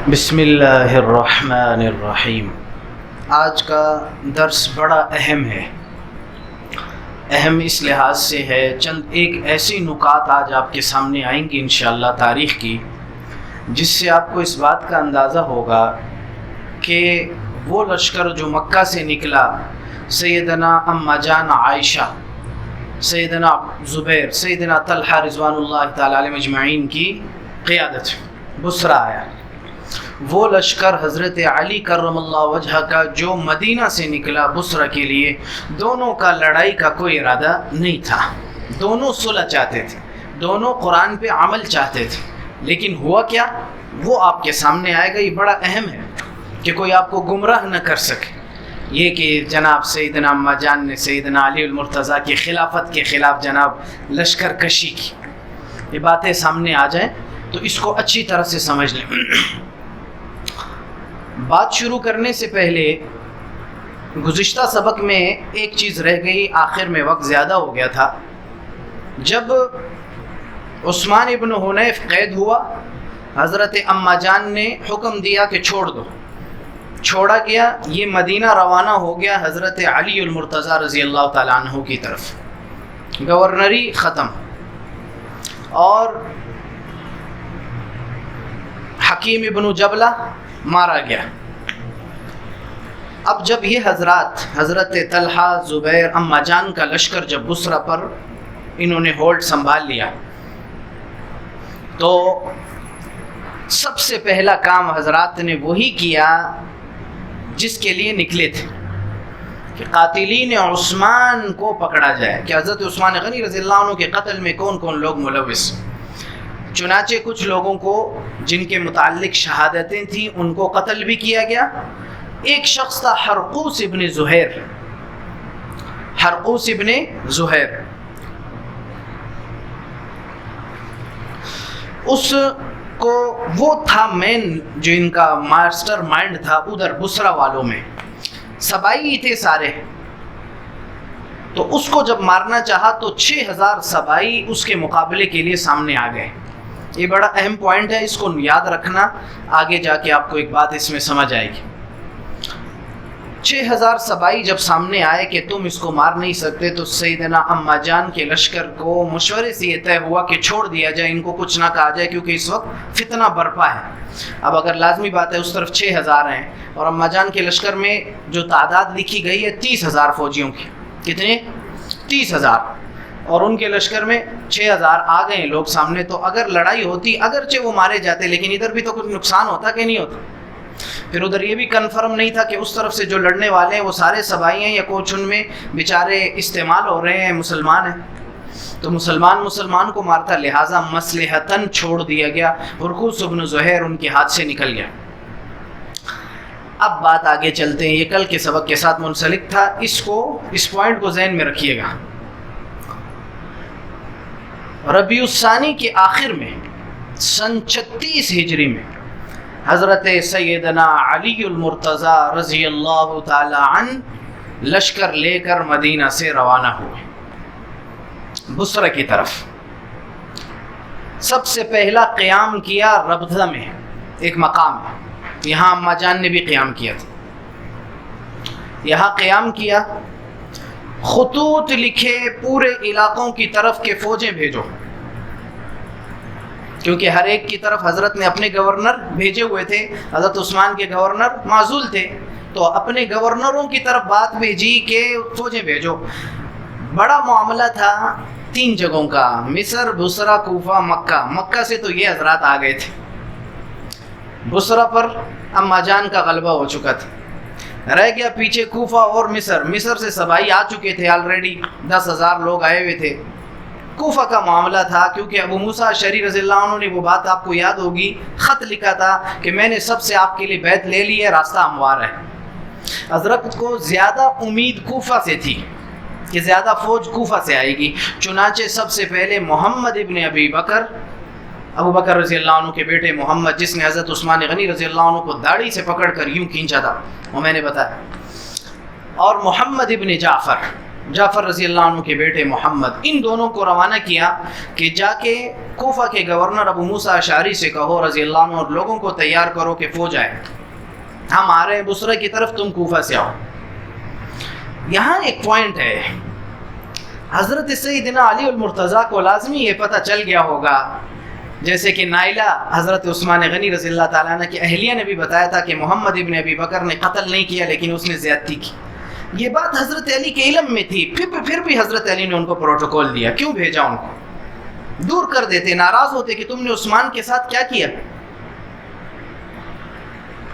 بسم اللہ الرحمن الرحیم۔ آج کا درس بڑا اہم ہے۔ اہم اس لحاظ سے ہے، چند ایک ایسی نکات آج آپ کے سامنے آئیں گی انشاءاللہ تاریخ کی، جس سے آپ کو اس بات کا اندازہ ہوگا کہ وہ لشکر جو مکہ سے نکلا، سیدنا اما جان عائشہ، سیدنا زبیر، سیدنا طلحہ رضوان اللہ تعالی علیہ مجمعین کی قیادت بصرہ آیا۔ وہ لشکر حضرت علی کرم اللہ وجہ کا جو مدینہ سے نکلا بصرہ کے لیے، دونوں کا لڑائی کا کوئی ارادہ نہیں تھا، دونوں صلح چاہتے تھے، دونوں قرآن پہ عمل چاہتے تھے، لیکن ہوا کیا وہ آپ کے سامنے آئے گا۔ یہ بڑا اہم ہے کہ کوئی آپ کو گمراہ نہ کر سکے، یہ کہ جناب سیدنا اما جان نے سیدنا علی المرتضیٰ کی خلافت کے خلاف جناب لشکر کشی کی، یہ باتیں سامنے آ جائیں تو اس کو اچھی طرح سے سمجھ لیں۔ بات شروع کرنے سے پہلے گزشتہ سبق میں ایک چیز رہ گئی، آخر میں وقت زیادہ ہو گیا تھا۔ جب عثمان ابن حنیف قید ہوا، حضرت اما جان نے حکم دیا کہ چھوڑ دو، چھوڑا گیا، یہ مدینہ روانہ ہو گیا حضرت علی المرتضیٰ رضی اللہ تعالیٰ عنہ کی طرف، گورنری ختم، اور حکیم ابن جبلہ مارا گیا۔ اب جب یہ حضرت طلحہ، زبیر، اما جان کا لشکر جب بصرہ پر انہوں نے ہولڈ سنبھال لیا، تو سب سے پہلا کام حضرات نے وہی کیا جس کے لیے نکلے تھے، کہ قاتلین عثمان کو پکڑا جائے، کہ حضرت عثمان غنی رضی اللہ عنہ کے قتل میں کون کون لوگ ملوث۔ چنانچہ کچھ لوگوں کو جن کے متعلق شہادتیں تھیں ان کو قتل بھی کیا گیا۔ ایک شخص تھا حرقوس ابن زہیر، حرقوس ابن زہیر، اس کو وہ تھا مین جو ان کا ماسٹر مائنڈ تھا ادھر بصرہ والوں میں، سبائی تھے سارے، تو اس کو جب مارنا چاہا تو 6000 سبائی اس کے مقابلے کے لیے سامنے آ گئے۔ یہ بڑا اہم پوائنٹ ہے، اس کو یاد رکھنا، آگے جا کے آپ کو ایک بات اس میں سمجھ آئے گی۔ 6000 سبائی جب سامنے آئے کہ تم اس کو مار نہیں سکتے، تو سیدنا اما جان کے لشکر کو مشورے سے یہ طے ہوا کہ چھوڑ دیا جائے، ان کو کچھ نہ کہا جائے، کیونکہ اس وقت فتنہ برپا ہے۔ اب اگر لازمی بات ہے اس طرف 6000 ہیں، اور اما جان کے لشکر میں جو تعداد لکھی گئی ہے 30000 فوجیوں کی، کتنے؟ 30000، اور ان کے لشکر میں 6000 آ گئے لوگ سامنے، تو اگر لڑائی ہوتی، اگرچہ وہ مارے جاتے، لیکن ادھر بھی تو کچھ نقصان ہوتا کہ نہیں ہوتا۔ پھر ادھر یہ بھی کنفرم نہیں تھا کہ اس طرف سے جو لڑنے والے ہیں وہ سارے سبائی ہیں یا کچھ ان میں بیچارے استعمال ہو رہے ہیں، مسلمان ہیں، تو مسلمان کو مارتا، لہٰذا مصلحتاً چھوڑ دیا گیا۔ حرقوس بن زہیر ان کے ہاتھ سے نکل گیا۔ اب بات آگے چلتے ہیں، یہ کل کے سبق کے ساتھ منسلک تھا، اس پوائنٹ کو ذہن میں رکھیے گا۔ ربیع الثانی کے آخر میں سن 36 ہجری میں حضرت سیدنا علی المرتضیٰ رضی اللہ تعالی عنہ لشکر لے کر مدینہ سے روانہ ہوئے بصرہ کی طرف۔ سب سے پہلا قیام کیا ربضہ میں، ایک مقام ہے، یہاں اما جان نے بھی قیام کیا تھا، یہاں قیام کیا، خطوط لکھے پورے علاقوں کی طرف کے فوجیں بھیجو، کیونکہ ہر ایک کی طرف حضرت نے اپنے گورنر بھیجے ہوئے تھے، حضرت عثمان کے گورنر معزول تھے، تو اپنے گورنروں کی طرف بات بھیجی کہ فوجیں بھیجو۔ بڑا معاملہ تھا 3 جگہوں کا، مصر، بصرہ، کوفہ، مکہ۔ مکہ سے تو یہ حضرات آ گئے تھے، بصرہ پر اما جان کا غلبہ ہو چکا تھا، رہ گیا پیچھے کوفہ اور مصر۔ مصر سے سبائی آ چکے تھے، آلریڈی 10,000 لوگ آئے ہوئے تھے۔ کوفہ کا معاملہ تھا، کیونکہ ابو موسیٰ اشعری رضی اللہ عنہ نے وہ بات آپ کو یاد ہوگی، خط لکھا تھا کہ میں نے سب سے آپ کے لیے بیعت لے لی ہے، راستہ ہموار ہے۔ حضرت کو زیادہ امید کوفہ سے تھی کہ زیادہ فوج کوفہ سے آئے گی، چنانچہ سب سے پہلے محمد ابن ابو بکر رضی اللہ عنہ کے بیٹے محمد، جس نے حضرت عثمان غنی رضی اللہ عنہ کو داڑھی سے پکڑ کر یوں کھینچا تھا، وہ میں نے بتایا، اور محمد ابن جعفر جعفر رضی اللہ عنہ کے بیٹے محمد، ان دونوں کو روانہ کیا کہ جا کے کوفہ کے گورنر ابو موسیٰ اشعری سے کہو رضی اللہ عنہ، اور لوگوں کو تیار کرو کہ فوج آئے، ہم آ رہے ہیں بصرہ کی طرف، تم کوفہ سے آؤ۔ یہاں ایک پوائنٹ ہے، حضرت سیدنا علی المرتضیٰ کو لازمی یہ پتہ چل گیا ہوگا، جیسے کہ نائلہ حضرت عثمان غنی رضی اللہ تعالیٰ عنہ کی اہلیہ نے بھی بتایا تھا کہ محمد ابن ابی بکر نے قتل نہیں کیا لیکن اس نے زیادتی کی۔ یہ بات حضرت علی کے علم میں تھی، پھر بھی حضرت علی نے ان کو پروٹوکول دیا۔ کیوں بھیجا ان کو؟ دور کر دیتے، ناراض ہوتے کہ تم نے عثمان کے ساتھ کیا کیا۔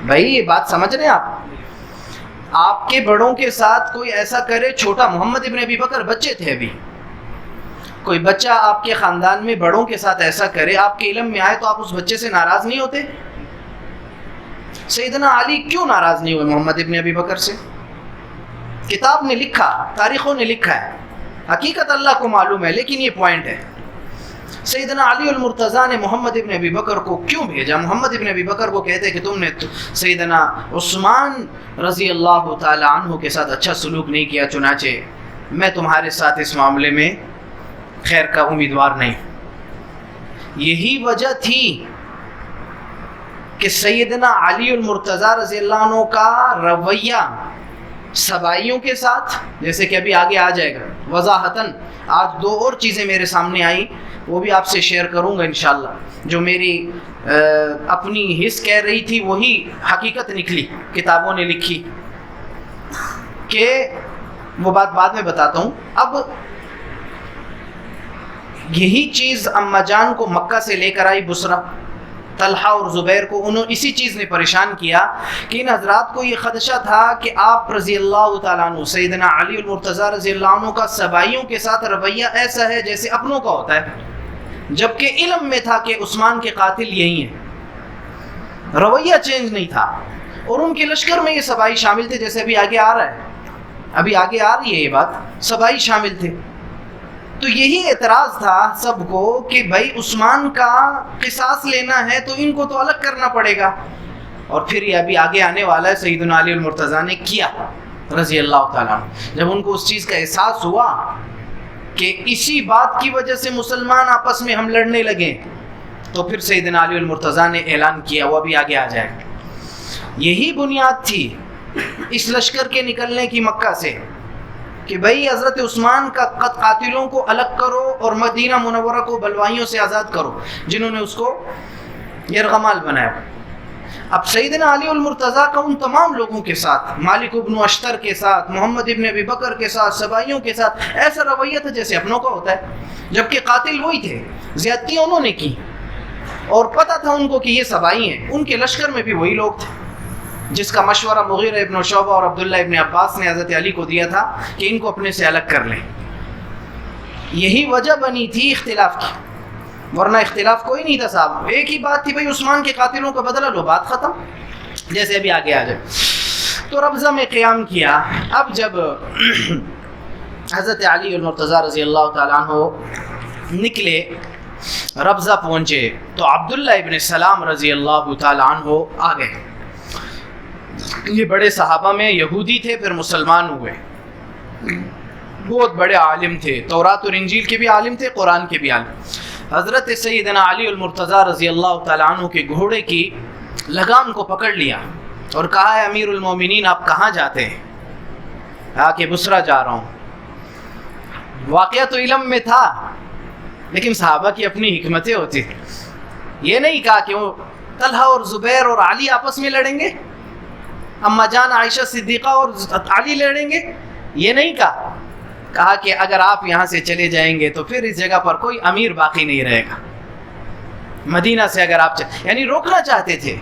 بھائی یہ بات سمجھ رہے ہیں آپ کے بڑوں کے ساتھ کوئی ایسا کرے، چھوٹا محمد ابن ابی بکر بچے تھے ابھی، کوئی بچہ آپ کے خاندان میں بڑوں کے ساتھ ایسا کرے، آپ کے علم میں آئے تو آپ اس بچے سے ناراض نہیں ہوتے؟ سیدنا علی کیوں ناراض نہیں ہوئے محمد ابن ابی بکر سے؟ کتاب نے لکھا، تاریخوں نے لکھا ہے، حقیقت اللہ کو معلوم ہے، لیکن یہ پوائنٹ ہے، سیدنا علی المرتضیٰ نے محمد ابن ابی بکر کو کیوں بھیجا؟ محمد ابن ابی بکر کو کہتے کہ تم نے سیدنا عثمان رضی اللہ تعالی عنہ کے ساتھ اچھا سلوک نہیں کیا، چنانچہ میں تمہارے ساتھ اس معاملے میں خیر کا امیدوار نہیں۔ یہی وجہ تھی کہ سیدنا علی المرتضیٰ رضی اللہ عنہ کا رویہ سبائیوں کے ساتھ، جیسے کہ ابھی آگے آ جائے گا وضاحتاً، آج دو اور چیزیں میرے سامنے آئیں، وہ بھی آپ سے شیئر کروں گا انشاءاللہ، جو میری اپنی حس کہہ رہی تھی وہی حقیقت نکلی، کتابوں نے لکھی، کہ وہ بات بعد میں بتاتا ہوں۔ اب یہی چیز اماں جان کو مکہ سے لے کر آئی بصرہ، طلحہ اور زبیر کو اسی چیز نے پریشان کیا کہ ان حضرات کو یہ خدشہ تھا کہ آپ رضی اللہ تعالیٰ عنہ سیدنا علی المرتضیٰ رضی اللہ عنہ کا سبائیوں کے ساتھ رویہ ایسا ہے جیسے اپنوں کا ہوتا ہے، جبکہ علم میں تھا کہ عثمان کے قاتل یہی ہیں، رویہ چینج نہیں تھا، اور ان کے لشکر میں یہ سبائی شامل تھے، جیسے ابھی آگے آ رہا ہے، ابھی آگے آ رہی ہے یہ بات، سبائی شامل تھے۔ تو یہی اعتراض تھا سب کو کہ بھائی عثمان کا قصاص لینا ہے تو ان کو تو الگ کرنا پڑے گا، اور پھر یہ ابھی آگے آنے والا ہے، سیدنا علی المرتضیٰ نے کیا رضی اللہ تعالیٰ عنہ۔ جب ان کو اس چیز کا احساس ہوا کہ اسی بات کی وجہ سے مسلمان آپس میں ہم لڑنے لگے، تو پھر سیدنا علی المرتضیٰ نے اعلان کیا، وہ ابھی آگے آ جائے گا۔ یہی بنیاد تھی اس لشکر کے نکلنے کی مکہ سے کہ بھئی حضرت عثمان کا قاتلوں کو الگ کرو اور مدینہ منورہ کو بلوائیوں سے آزاد کرو، جنہوں نے اس کو یرغمال بنایا۔ اب سیدنا علی المرتضیٰ کا ان تمام لوگوں کے ساتھ، مالک ابن اشتر کے ساتھ، محمد ابن ابی بکر کے ساتھ، سبائیوں کے ساتھ ایسا رویہ تھا جیسے اپنوں کا ہوتا ہے، جبکہ قاتل وہی تھے، زیادتیاں انہوں نے کی، اور پتہ تھا ان کو کہ یہ سبائی ہیں، ان کے لشکر میں بھی وہی لوگ تھے، جس کا مشورہ مغیرہ ابن شعبہ اور عبداللہ ابن عباس نے حضرت علی کو دیا تھا کہ ان کو اپنے سے الگ کر لیں۔ یہی وجہ بنی تھی اختلاف کی، ورنہ اختلاف کوئی نہیں تھا صاحب، ایک ہی بات تھی، بھئی عثمان کے قاتلوں کا بدلہ لو، بات ختم، جیسے ابھی آگے آ جائے۔ تو ربضہ میں قیام کیا۔ اب جب حضرت علی المرتضیٰ رضی اللہ تعالیٰ عنہ نکلے، ربضہ پہنچے، تو عبداللہ ابن سلام رضی اللہ تعالیٰ عنہ آ گئے۔ یہ بڑے صحابہ میں یہودی تھے، پھر مسلمان ہوئے، بہت بڑے عالم تھے، تورات اور انجیل کے بھی عالم تھے، قرآن کے بھی عالم۔ حضرت سیدنا علی المرتضیٰ رضی اللہ تعالیٰ عنہ کے گھوڑے کی لگام کو پکڑ لیا اور کہا ہے امیر المومنین آپ کہاں جاتے ہیں؟ کہا کہ بصرہ جا رہا ہوں۔ واقعہ تو علم میں تھا، لیکن صحابہ کی اپنی حکمتیں ہوتی، یہ نہیں کہا کہ وہ طلحہ اور زبیر اور علی آپس میں لڑیں گے، اماں جان عائشہ صدیقہ اور علی لڑیں گے، یہ نہیں کہا۔ کہا کہ اگر آپ یہاں سے چلے جائیں گے تو پھر اس جگہ پر کوئی امیر باقی نہیں رہے گا، مدینہ سے اگر آپ یعنی روکنا چاہتے تھے۔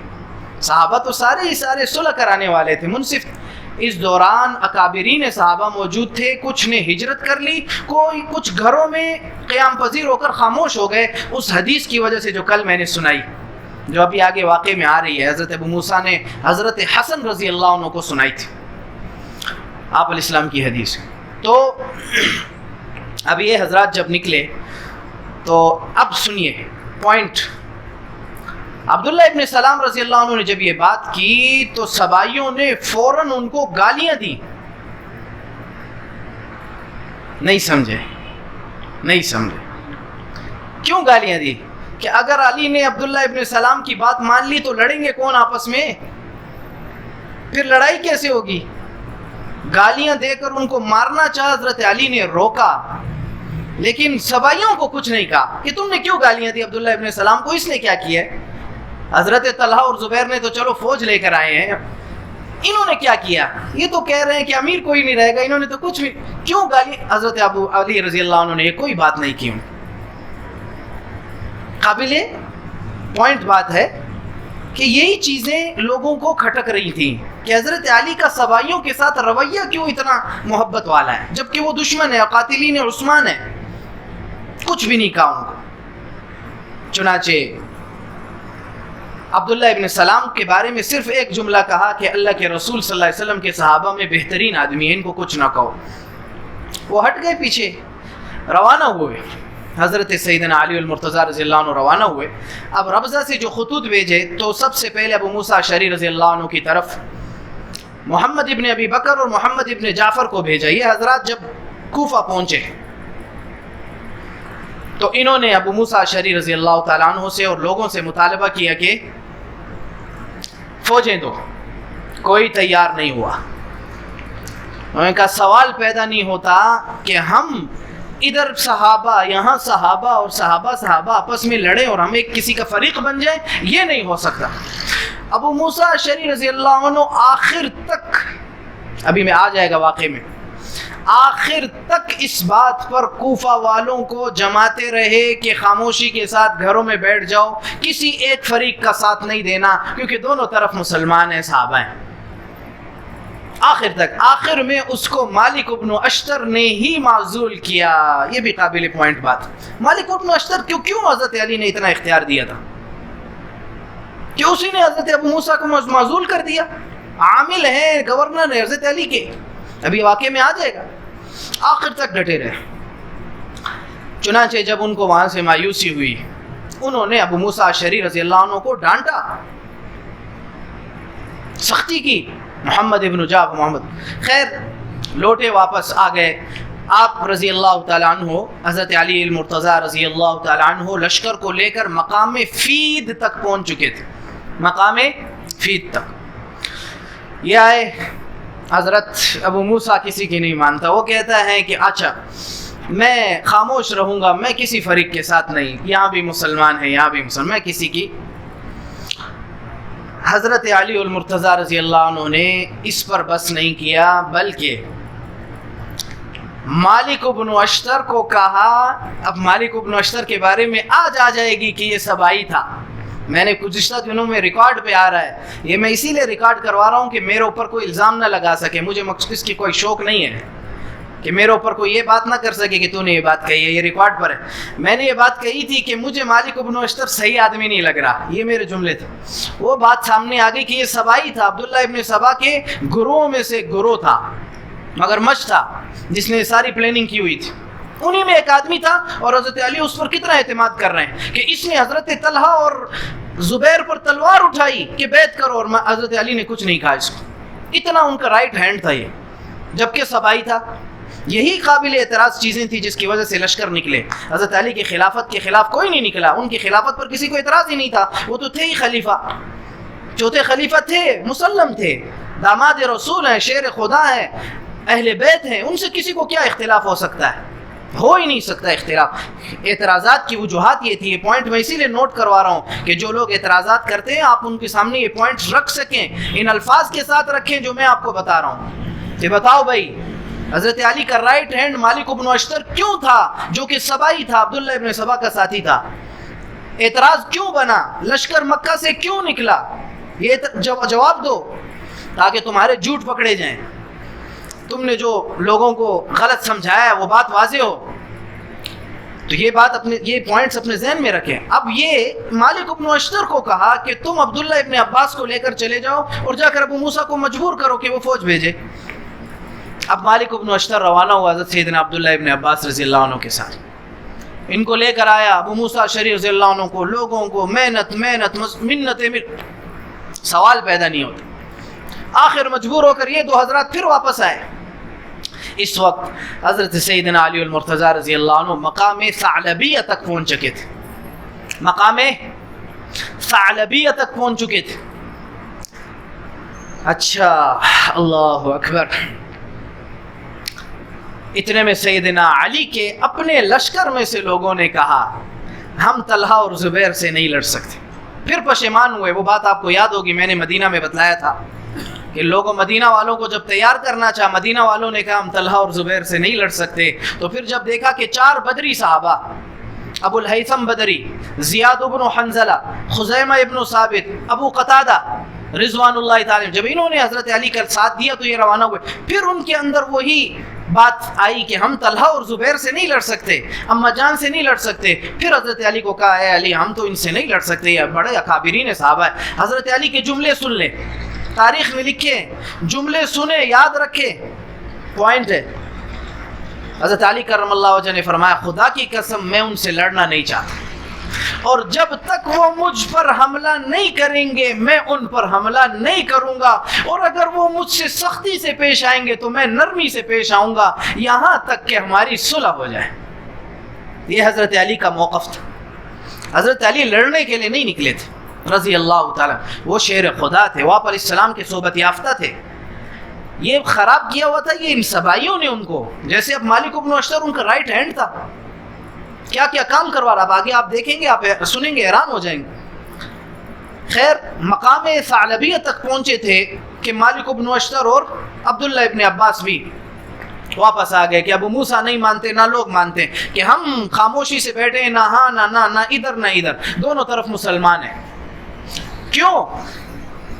صحابہ تو سارے صلح کرانے والے تھے، منصف۔ اس دوران اکابرین صحابہ موجود تھے، کچھ نے ہجرت کر لی، کوئی کچھ گھروں میں قیام پذیر ہو کر خاموش ہو گئے، اس حدیث کی وجہ سے جو کل میں نے سنائی، جو ابھی آگے واقعے میں آ رہی ہے، حضرت ابو موسیٰ نے حضرت حسن رضی اللہ عنہ کو سنائی تھی، آپ علیہ السلام کی حدیث۔ تو اب یہ حضرات جب نکلے تو اب سنیے پوائنٹ، عبداللہ ابن سلام رضی اللہ عنہ نے جب یہ بات کی تو سبائیوں نے فوراً ان کو گالیاں دی، نہیں سمجھے، نہیں سمجھے. کیوں گالیاں دی؟ کہ اگر علی نے عبداللہ ابن سلام کی بات مان لی تو لڑیں گے کون آپس میں؟ پھر لڑائی کیسے ہوگی؟ گالیاں دے کر ان کو مارنا چاہا، حضرت علی نے روکا، لیکن سبائیوں کو کچھ نہیں کہا کہ تم نے کیوں گالیاں دی عبداللہ ابن سلام کو، اس نے کیا کیا ہے؟ حضرت طلحہ اور زبیر نے تو چلو فوج لے کر آئے ہیں، انہوں نے کیا کیا؟ یہ تو کہہ رہے ہیں کہ امیر کوئی نہیں رہے گا، انہوں نے تو کچھ بھی، کیوں گالی؟ حضرت ابو علی رضی اللہ عنہ نے کوئی بات نہیں کی. قابل پوائنٹ بات ہے کہ یہی چیزیں لوگوں کو کھٹک رہی تھیں کہ حضرت علی کا سبائیوں کے ساتھ رویہ کیوں اتنا محبت والا ہے، جبکہ وہ دشمن ہے، قاتلین عثمان ہے. کچھ بھی نہیں کہا ان کو. چنانچہ عبداللہ ابن سلام کے بارے میں صرف ایک جملہ کہا کہ اللہ کے رسول صلی اللہ علیہ وسلم کے صحابہ میں بہترین آدمی ہے، ان کو کچھ نہ کہو. وہ ہٹ گئے پیچھے، روانہ ہوئے. حضرت سیدنا علی المرتضیٰ رضی اللہ عنہ روانہ ہوئے. اب ربضہ سے جو خطوط بھیجے تو سب سے پہلے ابو موسیٰ اشعری رضی اللہ عنہ کی طرف محمد ابن ابی بکر اور محمد ابن جعفر کو بھیجا. یہ حضرات جب کوفہ پہنچے تو انہوں نے ابو موسیٰ اشعری رضی اللہ تعالیٰ عنہ سے اور لوگوں سے مطالبہ کیا کہ فوجیں دو. کوئی تیار نہیں ہوا. انہوں نے کہا سوال پیدا نہیں ہوتا کہ ہم ادھر صحابہ، یہاں صحابہ اور صحابہ آپس میں لڑے اور ہم ایک کسی کا فریق بن جائیں، یہ نہیں ہو سکتا. ابو موسیٰ اشعری رضی اللہ عنہ آخر تک، ابھی میں آ جائے گا واقعے میں، آخر تک اس بات پر کوفہ والوں کو جماتے رہے کہ خاموشی کے ساتھ گھروں میں بیٹھ جاؤ، کسی ایک فریق کا ساتھ نہیں دینا، کیونکہ دونوں طرف مسلمان ہیں، صحابہ ہیں. آخر تک، آخر میں اس کو مالک ابن اشتر نے ہی معزول کیا. یہ بھی قابل پوائنٹ بات. مالک ابن اشتر کیوں حضرت علی نے اتنا اختیار دیا تھا کہ اسی نے حضرت ابو موسیٰ کو معزول کر دیا؟ عامل ہیں، گورنر ہے حضرت علی کے. ابھی واقعے میں آ جائے گا. آخر تک ڈٹے رہے. چنانچہ جب ان کو وہاں سے مایوسی ہوئی، انہوں نے ابو موسیٰ اشعری رضی اللہ عنہ کو ڈانٹا، سختی کی. محمد ابن جعفر محمد خیر لوٹے واپس آ گئے. آپ رضی اللہ تعالیٰ عنہ، حضرت علی المرتضیٰ رضی اللہ تعالیٰ عنہ لشکر کو لے کر مقام فید تک پہنچ چکے تھے. مقام فید تک یہ آئے. حضرت ابو موسیٰ کسی کی نہیں مانتا. وہ کہتا ہے کہ اچھا میں خاموش رہوں گا، میں کسی فریق کے ساتھ نہیں، یہاں بھی مسلمان ہیں، یہاں بھی مسلمان، میں کسی کی. حضرت علی المرتضیٰ رضی اللہ عنہ نے اس پر بس نہیں کیا، بلکہ مالک ابن اشتر کو کہا. اب مالک ابن اشتر کے بارے میں آج آ جائے گی کہ یہ سبائی تھا. میں نے گزشتہ دنوں میں ریکارڈ پہ آ رہا ہے، یہ میں اسی لیے ریکارڈ کروا رہا ہوں کہ میرے اوپر کوئی الزام نہ لگا سکے. مجھے اس کی کوئی شوق نہیں ہے کہ میرے اوپر کوئی یہ بات نہ کر سکے کہ تو نے یہ بات کہی ہے. یہ ریکارڈ پر ہے. میں نے یہ بات کہی تھی کہ مجھے مالک ابن اشتر صحیح آدمی نہیں لگ رہا. یہ میرے جملے تھے. وہ بات سامنے آ گئی کہ یہ سبائی تھا، عبداللہ ابن سبا کے گروہوں میں سے گروہ تھا، مگر مچ تھا جس نے ساری پلاننگ کی ہوئی تھی. انہی میں ایک آدمی تھا. اور حضرت علی اس پر کتنا اعتماد کر رہے ہیں کہ اس نے حضرت طلحہ اور زبیر پر تلوار اٹھائی کہ بیعت کرو، اور حضرت علی نے کچھ نہیں کہا اس کو. اتنا ان کا رائٹ ہینڈ تھا یہ، جبکہ سبائی تھا. یہی قابل اعتراض چیزیں تھیں جس کی وجہ سے لشکر نکلے. حضرت علی کی خلافت کے خلاف کوئی نہیں نکلا. ان کی خلافت پر کسی کو اعتراض ہی نہیں تھا. وہ تو تھے ہی خلیفہ، چوتھے خلیفہ تھے، مسلم تھے، داماد رسول ہیں، شیر خدا ہیں، اہل بیت ہیں. ان سے کسی کو کیا اختلاف ہو سکتا ہے؟ ہو ہی نہیں سکتا اختلاف. اعتراضات کی وجوہات یہ تھی. یہ پوائنٹ میں اسی لیے نوٹ کروا رہا ہوں کہ جو لوگ اعتراضات کرتے ہیں آپ ان کے سامنے یہ پوائنٹ رکھ سکیں، ان الفاظ کے ساتھ رکھیں جو میں آپ کو بتا رہا ہوں کہ بتاؤ بھائی حضرت علی کا رائٹ ہینڈ مالک ابن اشتر کیوں تھا، جو کہ سبائی تھا، عبداللہ ابن سبا کا ساتھی تھا؟ اعتراض کیوں بنا؟ لشکر مکہ سے کیوں نکلا؟ یہ جواب دو تاکہ تمہارے جھوٹ پکڑے جائیں. تم نے جو لوگوں کو غلط سمجھایا ہے وہ بات واضح ہو. تو یہ بات یہ پوائنٹس اپنے ذہن میں رکھیں. اب یہ مالک ابن اشتر کو کہا کہ تم عبداللہ ابن عباس کو لے کر چلے جاؤ اور جا کر ابو موسیٰ کو مجبور کرو کہ وہ فوج بھیجے. اب مالک ابن اشتر روانہ ہوا حضرت سیدنا عبداللہ ابن عباس رضی اللہ عنہ کے ساتھ. ان کو لے کر آیا ابو موسیٰ اشعری رضی اللہ عنہ کو. لوگوں کو منت سوال پیدا نہیں ہوتا. آخر مجبور ہو کر یہ دو حضرات پھر واپس آئے. اس وقت حضرت سیدنا علی المرتضیٰ رضی اللہ عنہ مقام ثعلبیہ تک پہنچ چکے تھے، مقام ثعلبیہ تک پہنچ چکے تھے۔ اچھا، اللہ اکبر۔ اتنے میں سیدنا علی کے اپنے لشکر میں سے لوگوں نے کہا ہم طلحہ اور زبیر سے نہیں لڑ سکتے، پھر پشیمان ہوئے۔ وہ بات آپ کو یاد ہوگی، میں نے مدینہ میں بتلایا تھا کہ لوگوں مدینہ والوں کو جب تیار کرنا چاہا، مدینہ والوں نے کہا ہم طلحہ اور زبیر سے نہیں لڑ سکتے، تو پھر جب دیکھا کہ 4 بدری صحابہ، ابو الہیثم بدری، زیاد بن حنزلہ، خزیمہ ابن ثابت، ابو قتادہ رضوان اللہ تعالی، جب انہوں نے حضرت علی کا ساتھ دیا تو یہ روانہ ہوئے۔ پھر ان کے اندر وہی بات آئی کہ ہم طلحہ اور زبیر سے نہیں لڑ سکتے، اما جان سے نہیں لڑ سکتے۔ پھر حضرت علی کو کہا اے علی ہم تو ان سے نہیں لڑ سکتے، یہ بڑے اکابرین صحابہ ہیں۔ حضرت علی کے جملے سن لیں، تاریخ میں لکھے، جملے سنے، یاد رکھے، پوائنٹ ہے۔ حضرت علی کرم اللہ وجہ نے فرمایا خدا کی قسم میں ان سے لڑنا نہیں چاہتا، اور جب تک وہ مجھ پر حملہ نہیں کریں گے میں ان پر حملہ نہیں کروں گا، اور اگر وہ مجھ سے سختی سے پیش آئیں گے تو میں نرمی سے پیش آؤں گا، یہاں تک کہ ہماری صلح ہو جائے۔ یہ حضرت علی کا موقف تھا۔ حضرت علی لڑنے کے لیے نہیں نکلے تھے رضی اللہ تعالیٰ، وہ شیر خدا تھے، وہ آپ علیہ السلام کے صحبت یافتہ تھے۔ یہ خراب کیا ہوا تھا یہ ان سبائیوں نے ان کو، جیسے اب مالک بن اشتر ان کا رائٹ ہینڈ تھا، کیا کیا کام کروا رہا۔ اب آگے آپ دیکھیں گے، آپ سنیں گے، حیران ہو جائیں گے۔ خیر، مقام ثعلبیہ تک پہنچے تھے کہ مالک بن اشتر اور عبداللہ ابن عباس بھی واپس آ گئے کہ ابو موسیٰ نہیں مانتے، نہ لوگ مانتے، کہ ہم خاموشی سے بیٹھے ہیں، نہ ہاں نہ نہ، نہ ادھر نہ ادھر، دونوں طرف مسلمان ہیں۔ کیوں؟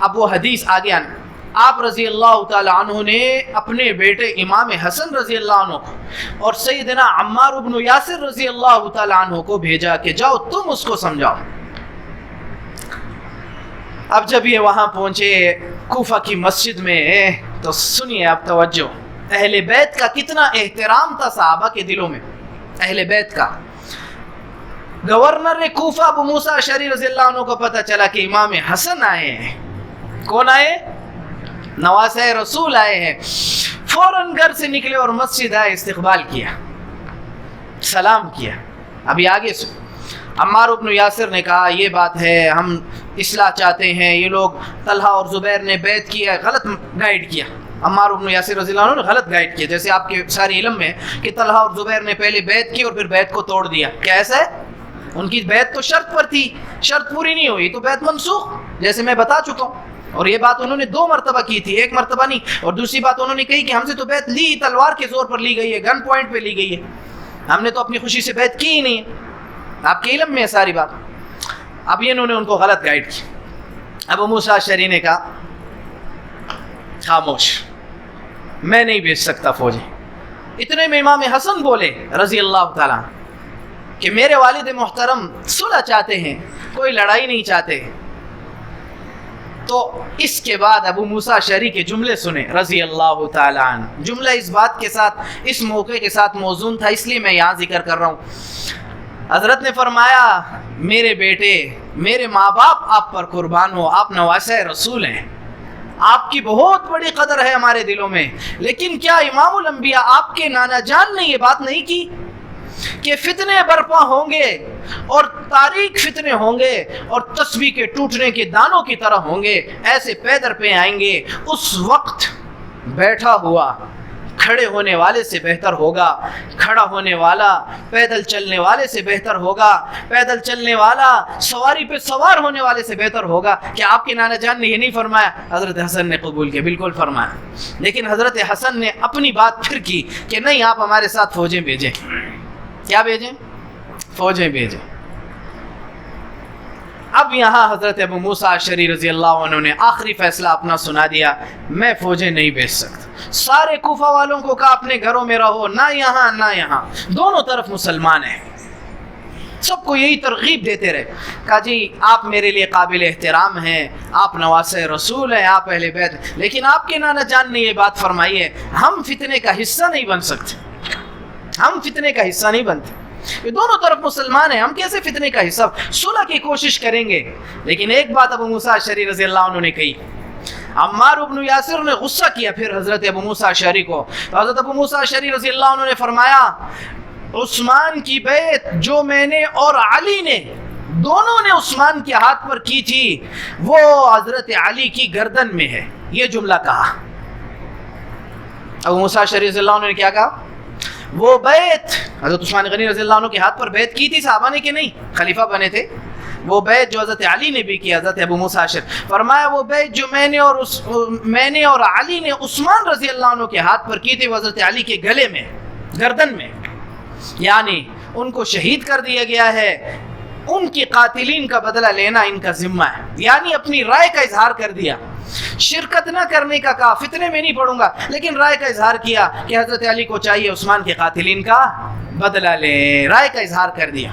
اب وہ حدیث آگے آنے، آپ رضی اللہ تعالی عنہ نے اپنے بیٹے امام حسن رضی اللہ عنہ کو اور سیدنا عمار بن یاسر رضی اللہ تعالی عنہ کو بھیجا کہ جاؤ تم اس کو سمجھاؤ۔ اب جب یہ وہاں پہنچے کوفہ کی مسجد میں تو سنیے آپ توجہ، اہل بیت کا کتنا احترام تھا صحابہ کے دلوں میں، اہل بیت کا۔ گورنر کوفہ ابو موسیٰ اشعری رضی اللہ عنہ کو پتہ چلا کہ امام حسن آئے ہیں۔ کون آئے؟ نواسہ رسول آئے ہیں۔ فوراً گھر سے نکلے اور مسجد آئے، استقبال کیا، سلام کیا۔ ابھی آگے سن، عمار بن یاسر نے کہا یہ بات ہے، ہم اصلاح چاہتے ہیں، یہ لوگ طلحہ اور زبیر نے بیعت کیا، غلط گائیڈ کیا۔ عمار بن یاسر رضی اللہ عنہ نے غلط گائیڈ کیا، جیسے آپ کے سارے علم میں کہ طلحہ اور زبیر نے پہلے بیعت کی اور پھر بیعت کو توڑ دیا۔ کیا ایسا ہے؟ ان کی بیعت تو شرط پر تھی، شرط پوری نہیں ہوئی تو بیعت منسوخ، جیسے میں بتا چکا ہوں۔ اور یہ بات انہوں نے 2 مرتبہ کی تھی، 1 مرتبہ نہیں۔ اور دوسری بات انہوں نے کہی کہ ہم سے تو بیعت لی تلوار کے زور پر لی گئی ہے، گن پوائنٹ پہ لی گئی ہے، ہم نے تو اپنی خوشی سے بیعت کی ہی نہیں ہے۔ آپ کے علم میں ہے ساری بات۔ اب یہ انہوں نے ان کو غلط گائیڈ کی۔ ابو موسیٰ اشعری نے کہا خاموش، میں نہیں بھیج سکتا فوجی۔ اتنے میں امام حسن بولے رضی اللہ تعالیٰ کہ میرے والد محترم صلح چاہتے ہیں، کوئی لڑائی نہیں چاہتے۔ تو اس کے بعد ابو موسیٰ اشعری کے جملے سنے رضی اللہ تعالیٰ عنہ۔ جملہ اس بات کے ساتھ، اس موقع کے ساتھ موزون تھا، اس لیے میں یہاں ذکر کر رہا ہوں۔ حضرت نے فرمایا میرے بیٹے، میرے ماں باپ آپ پر قربان ہو، آپ نواسہ رسول ہیں، آپ کی بہت بڑی قدر ہے ہمارے دلوں میں، لیکن کیا امام الانبیاء آپ کے نانا جان نے یہ بات نہیں کی کہ فتنے برپا ہوں گے اور تاریک فتنے ہوں گے اور تسبیح کے ٹوٹنے کے دانوں کی طرح ہوں گے، ایسے پے در پہ آئیں گے، اس وقت بیٹھا ہوا کھڑے ہونے والے سے بہتر ہوگا، کھڑا ہونے والا پیدل چلنے والے سے بہتر ہوگا، پیدل چلنے والا سواری پہ سوار ہونے والے سے بہتر ہوگا۔ کیا آپ کے نانا جان نے یہ نہیں فرمایا؟ حضرت حسن نے قبول کیا، بالکل فرمایا۔ لیکن حضرت حسن نے اپنی بات پھر کی کہ نہیں، آپ ہمارے ساتھ فوجیں بھیجیں۔ کیا بھیجیں؟ فوجیں بھیجیں۔ اب یہاں حضرت ابو موسیٰ اشعری رضی اللہ عنہ نے آخری فیصلہ اپنا سنا دیا، میں فوجیں نہیں بھیج سکتا۔ سارے کوفہ والوں کو کہا اپنے گھروں میں رہو، نہ یہاں نہ یہاں، دونوں طرف مسلمان ہیں۔ سب کو یہی ترغیب دیتے رہے، کہا جی آپ میرے لیے قابل احترام ہیں، آپ نواسہ رسول ہیں، آپ اہل بیت، لیکن آپ کے نانا جان نے یہ بات فرمائی ہے، ہم فتنے کا حصہ نہیں بن سکتے، ہم فتنے کا حصہ نہیں بنتے۔ یہ دونوں طرف مسلمان ہیں، ہم کیسے فتنے کا حصہ؟ صلح کی کوشش کریں گے۔ لیکن ایک بات ابو موسیٰ اشعری رضی اللہ عنہ نے کہی، عمار بن یاسر نے غصہ کیا پھر حضرت ابو موسیٰ اشعری کو. تو حضرت ابو موسیٰ اشعری رضی اللہ عنہ نے فرمایا عثمان کی بیعت جو میں نے اور علی نے دونوں نے عثمان کے ہاتھ پر کی تھی وہ حضرت علی کی گردن میں ہے. یہ جملہ کہا ابو موسیٰ اشعری رضی اللہ عنہ نے. کیا کہا؟ وہ بیعت حضرت عثمان غنی رضی اللہ عنہ کے ہاتھ پر بیعت کی تھی صحابہ نے کہ نہیں؟ خلیفہ بنے تھے. وہ بیعت جو حضرت علی نے بھی کی, حضرت ابو موسیٰ اشعری فرمایا وہ بیعت جو میں نے اور علی نے عثمان رضی اللہ عنہ کے ہاتھ پر کی تھی وہ حضرت علی کے گلے میں, گردن میں, یعنی ان کو شہید کر دیا گیا ہے. ان کے قاتلین کا بدلہ لینا ان کا ذمہ ہے. یعنی اپنی رائے کا اظہار کر دیا, شرکت نہ کرنے کا کہا, فتنے میں نہیں پڑوں گا, لیکن رائے کا اظہار کیا کہ حضرت علی کو چاہیے عثمان کے قاتلین کا بدلہ لے. رائے کا اظہار کر دیا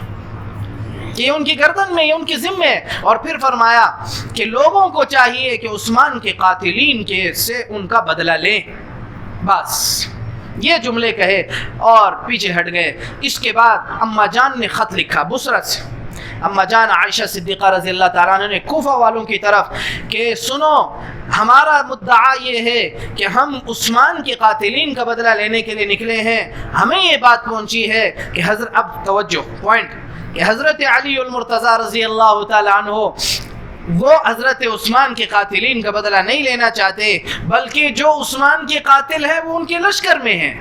کہ یہ ان کی گردن میں, یہ ان کی ذمہ ہے. اور پھر فرمایا کہ لوگوں کو چاہیے کہ عثمان کے قاتلین کے سے ان کا بدلہ لیں. بس یہ جملے کہے اور پیچھے ہٹ گئے. اس کے بعد اماں جان نے خط لکھا بصرہ سے. اماں جان عائشہ صدیقہ رضی اللہ تعالیٰ عنہ نے کوفہ والوں کی طرف کہ سنو ہمارا مدعا یہ ہے کہ ہم عثمان کے قاتلین کا بدلہ لینے کے لیے نکلے ہیں. ہمیں یہ بات پہنچی ہے کہ حضرت, اب توجہ پوائنٹ, کہ حضرت علی المرتضیٰ رضی اللہ تعالیٰ عنہ وہ حضرت عثمان کے قاتلین کا بدلہ نہیں لینا چاہتے, بلکہ جو عثمان کے قاتل ہیں وہ ان کے لشکر میں ہیں.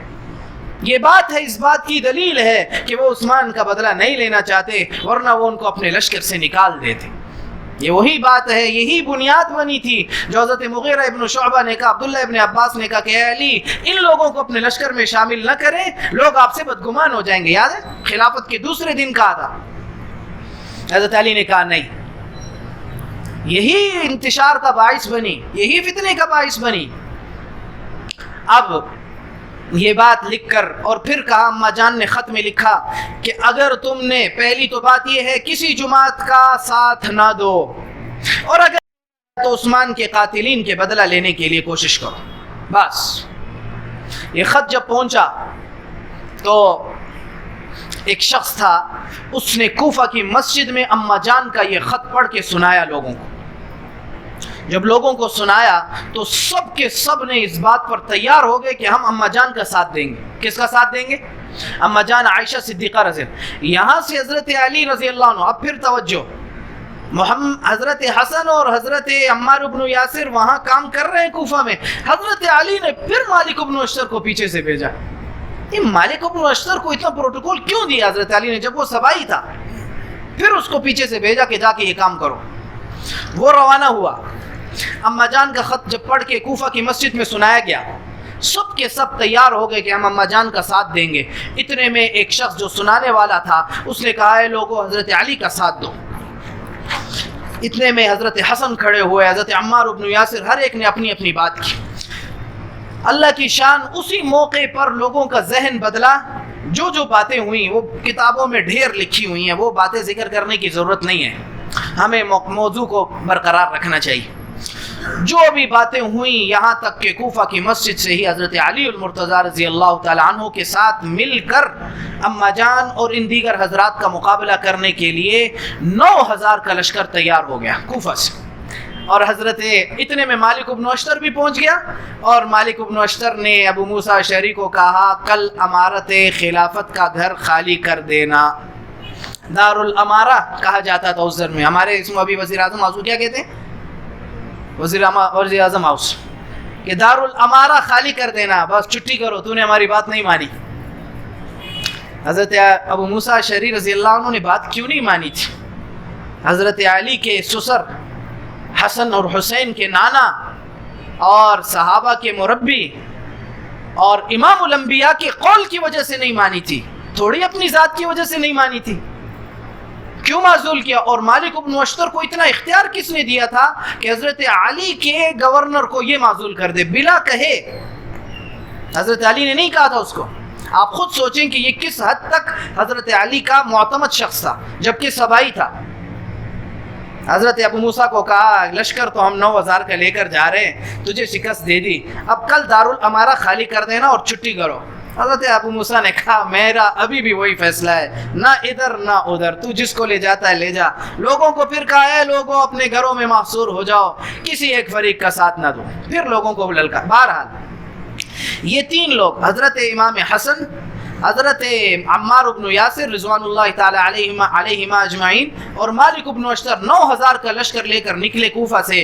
یہ بات ہے, اس بات کی دلیل ہے کہ وہ عثمان کا بدلہ نہیں لینا چاہتے, ورنہ وہ ان کو اپنے لشکر سے نکال دیتے. یہ وہی بات ہے, یہی بنیاد بنی تھی جو حضرت مغیرہ ابن شعبہ نے کہا, عبداللہ ابن عباس نے کہا کہ اے علی ان لوگوں کو اپنے لشکر میں شامل نہ کریں, لوگ آپ سے بدگمان ہو جائیں گے. یاد ہے خلافت کے دوسرے دن کہا تھا. حضرت علی نے کہا نہیں, یہی انتشار کا باعث بنی, یہی فتنے کا باعث بنی. اب یہ بات لکھ کر اور پھر کہا, اماں جان نے خط میں لکھا کہ اگر تم نے, پہلی تو بات یہ ہے کسی جماعت کا ساتھ نہ دو, اور اگر تو عثمان کے قاتلین کے بدلہ لینے کے لیے کوشش کرو. بس یہ خط جب پہنچا تو ایک شخص تھا, اس نے کوفہ کی مسجد میں اماں جان کا یہ خط پڑھ کے سنایا لوگوں کو. جب لوگوں کو سنایا تو سب کے سب نے اس بات پر تیار ہو گئے کہ ہم اماں جان کا ساتھ دیں گے. کس کا ساتھ دیں گے؟ اماں جان عائشہ صدیقہ رضی اللہ عنہ. یہاں سے حضرت علی رضی اللہ عنہ, اب پھر توجہ, حضرت حسن اور حضرت عمار بن یاسر وہاں کام کر رہے ہیں کوفہ میں. حضرت علی نے پھر مالک بن اشتر کو پیچھے سے بھیجا. یہ مالک بن اشتر کو اتنا پروٹوکول کیوں دیا حضرت علی نے جب وہ سبائی تھا؟ پھر اس کو پیچھے سے بھیجا کہ جا کے یہ کام کرو. وہ روانہ ہوا. اماں جان کا خط جب پڑھ کے کوفہ کی مسجد میں سنایا گیا, سب کے سب تیار ہو گئے کہ ہم اماں جان کا ساتھ دیں گے. اتنے میں ایک شخص جو سنانے والا تھا اس نے کہا ہے لوگوں حضرت علی کا ساتھ دو. اتنے میں حضرت حسن کھڑے ہوئے, حضرت عمار بن یاسر, ہر ایک نے اپنی اپنی بات کی. اللہ کی شان, اسی موقع پر لوگوں کا ذہن بدلا. جو باتیں ہوئیں وہ کتابوں میں ڈھیر لکھی ہوئی ہیں, وہ باتیں ذکر کرنے کی ضرورت نہیں ہے, ہمیں موضوع کو برقرار رکھنا چاہیے. جو بھی باتیں ہوئیں, یہاں تک کہ کوفہ کی مسجد سے ہی حضرت علی المرتضیٰ رضی اللہ تعالیٰ عنہ کے ساتھ مل کر اماں جان اور ان دیگر حضرات کا مقابلہ کرنے کے لیے 9000 کا لشکر تیار ہو گیا کوفہ سے. اور حضرت اتنے میں مالک بن اشتر بھی پہنچ گیا, اور مالک بن اشتر نے ابو موسیٰ اشعری کو کہا کل امارت خلافت کا گھر خالی کر دینا. دار الامارہ کہا جاتا تھا اس زمانے میں. ہمارے اس میں ابھی وزیر اعظم ہاؤس کیا کہتے ہیں؟ وزیر اعظم ہاؤس. کہ دار الامارہ خالی کر دینا, بس چھٹی کرو, تو نے ہماری بات نہیں مانی. حضرت ابو موسیٰ اشعری رضی اللہ عنہ نے بات کیوں نہیں مانی تھی؟ حضرت علی کے سسر حسن اور حسین کے نانا اور صحابہ کے مربی اور امام الانبیاء کے قول کی وجہ سے نہیں مانی تھی, تھوڑی اپنی ذات کی وجہ سے نہیں مانی تھی. کیوں معزول کیا؟ اور مالک بن اشتر کو اتنا اختیار کس نے دیا تھا کہ حضرت علی کے گورنر کو یہ معزول کر دے بلا کہے؟ حضرت علی نے نہیں کہا تھا اس کو. آپ خود سوچیں کہ یہ کس حد تک حضرت علی کا معتمد شخص تھا, جبکہ سبائی تھا. حضرت ابو موسیٰ کو کہا لشکر تو ہم 9000 کا لے کر جا رہے ہیں, تجھے شکست دے دی, اب کل دار الامارہ خالی کر دینا اور چھٹی کرو. حضرت ابو موسیٰ نے کہا میرا ابھی بھی وہی فیصلہ ہے، نہ ادھر نہ ادھر، تو جس کو لے جاتا ہے لے جا۔ لوگوں کو پھر کہا ہے لوگوں اپنے گھروں میں محصور ہو جاؤ، کسی ایک فریق کا ساتھ نہ دو، پھر لوگوں کو للکا۔ بہرحال یہ تین لوگ، حضرت امام حسن، حضرت عمار بن یاسر رضوان اللہ تعالی علیہما اجمعین اور مالک بن اشتر 9000 کا لشکر لے کر نکلے کوفہ سے،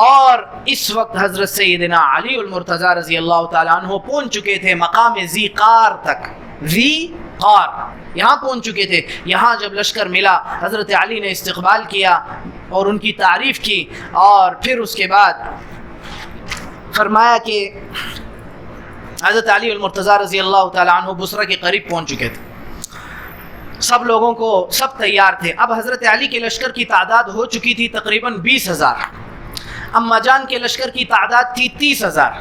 اور اس وقت حضرت سیدنا علی المرتضی رضی اللہ تعالی عنہ پہنچ چکے تھے مقام ذی قار تک۔ ذی قار یہاں پہنچ چکے تھے۔ یہاں جب لشکر ملا، حضرت علی نے استقبال کیا اور ان کی تعریف کی، اور پھر اس کے بعد فرمایا کہ حضرت علی المرتضی رضی اللہ تعالیٰ عنہ بصرہ کے قریب پہنچ چکے تھے، سب لوگوں کو سب تیار تھے۔ اب حضرت علی کے لشکر کی تعداد ہو چکی تھی تقریباً 20,000، اماں جان کے لشکر کی تعداد تھی 30,000،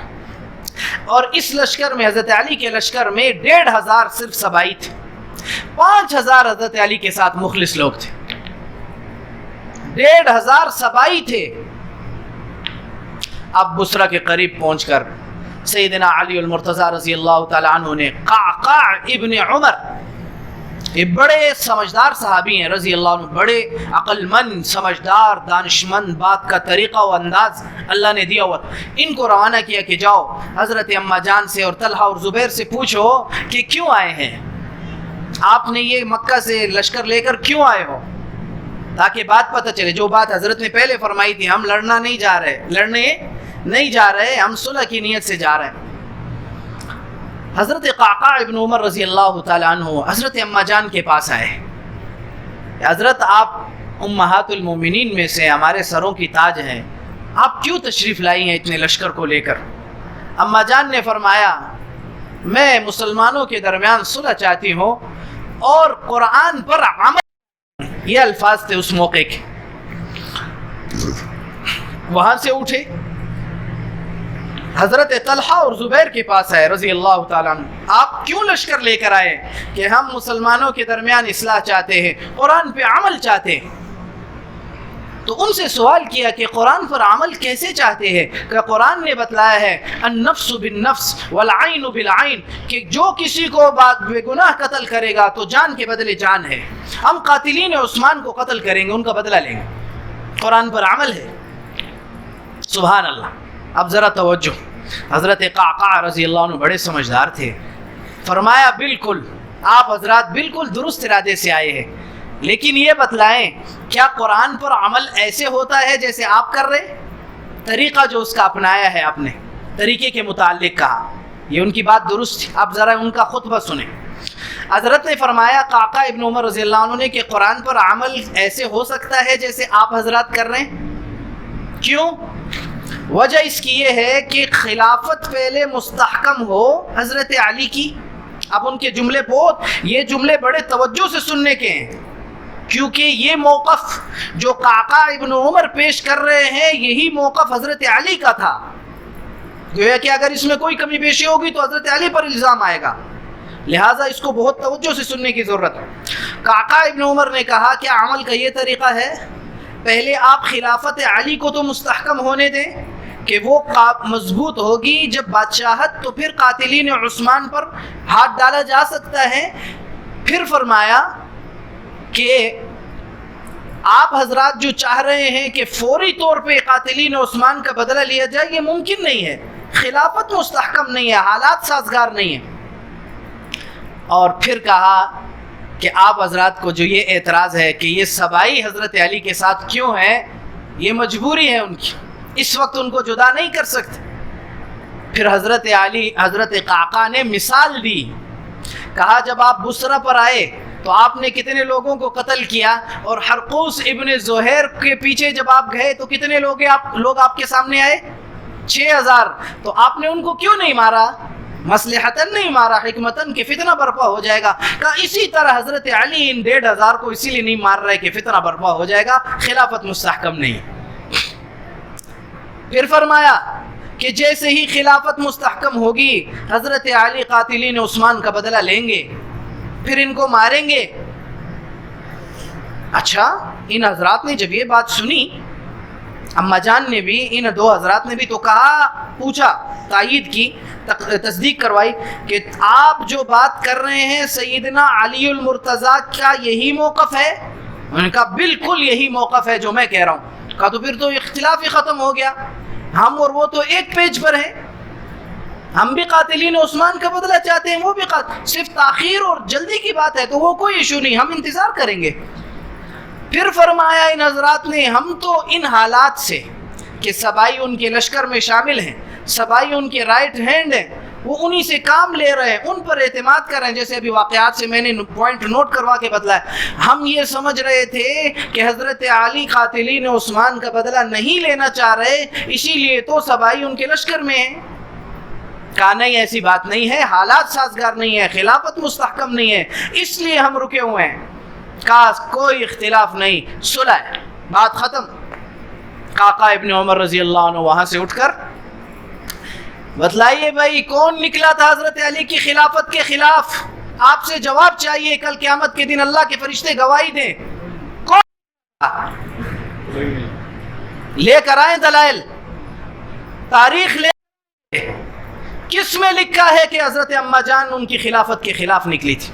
اور اس لشکر میں حضرت علی کے لشکر میں 1,500 صرف سبائی تھے، 5,000 حضرت علی کے ساتھ مخلص لوگ تھے، 1,500 سبائی تھے۔ اب بصرہ کے قریب پہنچ کر سیدنا علی المرتضی رضی اللہ تعالیٰ عنہ نے قعقاع ابن عمر، یہ بڑے سمجھدار صحابی ہیں رضی اللہ عنہ، بڑے عقل مند، سمجھدار، دانشمند، بات کا طریقہ و انداز اللہ نے دیا ہوا، ان کو روانہ کیا کہ جاؤ حضرت اماں جان سے اور طلحہ اور زبیر سے پوچھو کہ کیوں آئے ہیں، آپ نے یہ مکہ سے لشکر لے کر کیوں آئے ہو، تاکہ بات پتہ چلے۔ جو بات حضرت نے پہلے فرمائی تھی، ہم لڑنا نہیں جا رہے، ہم صلح کی نیت سے جا رہے ہیں۔ حضرت قعقاع ابن عمر رضی اللہ تعالیٰ عنہ حضرت اماں جان کے پاس آئے، حضرت آپ امہات المومنین میں سے ہمارے سروں کی تاج ہیں، آپ کیوں تشریف لائی ہیں اتنے لشکر کو لے کر؟ اماں جان نے فرمایا میں مسلمانوں کے درمیان صلح چاہتی ہوں اور قرآن پر عمل، یہ الفاظ تھے اس موقع کے۔ وہاں سے اٹھے، حضرت طلحہ اور زبیر کے پاس آئے رضی اللہ تعالیٰ عنہ، آپ کیوں لشکر لے کر آئے؟ کہ ہم مسلمانوں کے درمیان اصلاح چاہتے ہیں، قرآن پہ عمل چاہتے ہیں۔ تو ان سے سوال کیا کہ قرآن پر عمل کیسے چاہتے ہیں؟ کہ قرآن نے بتلایا ہے النفس بالنفس والعین بالعین، کہ جو کسی کو بے گناہ قتل کرے گا تو جان کے بدلے جان ہے، ہم قاتلین عثمان کو قتل کریں گے، ان کا بدلہ لیں گے، قرآن پر عمل ہے۔ سبحان اللہ۔ اب ذرا توجہ، حضرت قعقاع رضی اللہ عنہ بڑے سمجھدار تھے، فرمایا بالکل آپ حضرات بالکل درست ارادے سے آئے ہیں، لیکن یہ بتلائیں کیا قرآن پر عمل ایسے ہوتا ہے جیسے آپ کر رہے؟ طریقہ جو اس کا اپنایا ہے آپ نے، طریقے کے متعلق کہا، یہ ان کی بات درست تھی۔ اب ذرا ان کا خطبہ سنیں۔ حضرت نے فرمایا قعقاع ابن عمر رضی اللہ عنہ نے کہ قرآن پر عمل ایسے ہو سکتا ہے جیسے آپ حضرات کر رہے ہیں۔ کیوں؟ وجہ اس کی یہ ہے کہ خلافت پہلے مستحکم ہو حضرت علی کی۔ اب ان کے جملے یہ جملے بڑے توجہ سے سننے کے ہیں، کیونکہ یہ موقف جو قعقاع ابن عمر پیش کر رہے ہیں یہی موقف حضرت علی کا تھا، گویا کہ اگر اس میں کوئی کمی بیشی ہوگی تو حضرت علی پر الزام آئے گا، لہٰذا اس کو بہت توجہ سے سننے کی ضرورت ہے۔ قعقاع ابن عمر نے کہا کہ عمل کا یہ طریقہ ہے، پہلے آپ خلافت علی کو تو مستحکم ہونے دیں کہ وہ مضبوط ہوگی، جب بادشاہت تو پھر قاتلین عثمان پر ہاتھ ڈالا جا سکتا ہے۔ پھر فرمایا کہ آپ حضرات جو چاہ رہے ہیں کہ فوری طور پہ قاتلین عثمان کا بدلہ لیا جائے، یہ ممکن نہیں ہے، خلافت مستحکم نہیں ہے، حالات سازگار نہیں ہیں۔ اور پھر کہا کہ آپ حضرات کو جو یہ اعتراض ہے کہ یہ سبائی حضرت علی کے ساتھ کیوں ہے، یہ مجبوری ہے ان کی، اس وقت ان کو جدا نہیں کر سکتے۔ پھر حضرت قعقاع نے مثال دی، کہا جب آپ بصرہ پر آئے تو آپ نے کتنے لوگوں کو قتل کیا، اور حرقوس ابن زہیر کے پیچھے جب آپ گئے تو کتنے لوگ آپ کے سامنے آئے؟ 6,000۔ تو آپ نے ان کو کیوں نہیں مارا؟ مصلحتاً نہیں مارا، حکمتاً کہ فتنہ برپا ہو جائے گا۔ کہا اسی طرح حضرت علی ان 1,500 کو اسی لیے نہیں مار رہے کہ فتنہ برپا ہو جائے گا، خلافت مستحکم نہیں۔ پھر فرمایا کہ جیسے ہی خلافت مستحکم ہوگی حضرت علی قاتلین عثمان کا بدلہ لیں گے، پھر ان کو ماریں گے۔ اچھا، ان حضرات نے جب یہ بات سنی، اما جان نے بھی، ان دو حضرات نے بھی تو کہا، پوچھا، تائید کی، تصدیق کروائی کہ آپ جو بات کر رہے ہیں سیدنا علی المرتضیٰ کا یہی موقف ہے؟ انہوں نے کہا بالکل یہی موقف ہے جو میں کہہ رہا ہوں۔ کہا تو پھر تو اختلاف ہی ختم ہو گیا، ہم اور وہ تو ایک پیج پر ہیں، ہم بھی قاتلین عثمان کا بدلہ چاہتے ہیں، وہ بھی صرف تاخیر اور جلدی کی بات ہے تو وہ کوئی ایشو نہیں، ہم انتظار کریں گے۔ پھر فرمایا ان حضرات نے، ہم تو ان حالات سے کہ سبائی ان کے لشکر میں شامل ہیں، سبائی ان کے رائٹ ہینڈ ہیں، وہ انہی سے کام لے رہے ہیں، ان پر اعتماد کر رہے ہیں، جیسے ابھی واقعات سے میں نے پوائنٹ نوٹ کروا کے بدلا ہے۔ ہم یہ سمجھ رہے تھے کہ حضرت علی قاتلین عثمان کا بدلہ نہیں لینا چاہ رہے، اسی لیے تو سبائی ان کے لشکر میں ہیں۔ کہا نہیں، ایسی بات نہیں ہے، حالات سازگار نہیں ہے، خلافت مستحکم نہیں ہے، اس لیے ہم رکے ہوئے ہیں۔ کہا کوئی اختلاف نہیں، صلح ہے، بات ختم۔ قعقاع ابن عمر رضی اللہ عنہ وہاں سے اٹھ کر بتلائیے بھائی کون نکلا تھا حضرت علی کی خلافت کے خلاف؟ آپ سے جواب چاہیے، کل قیامت کے دن اللہ کے فرشتے گواہی دیں، کون؟ لے کر آئیں دلائل، تاریخ لے، کس میں لکھا ہے کہ حضرت اما جان ان کی خلافت کے خلاف نکلی تھی؟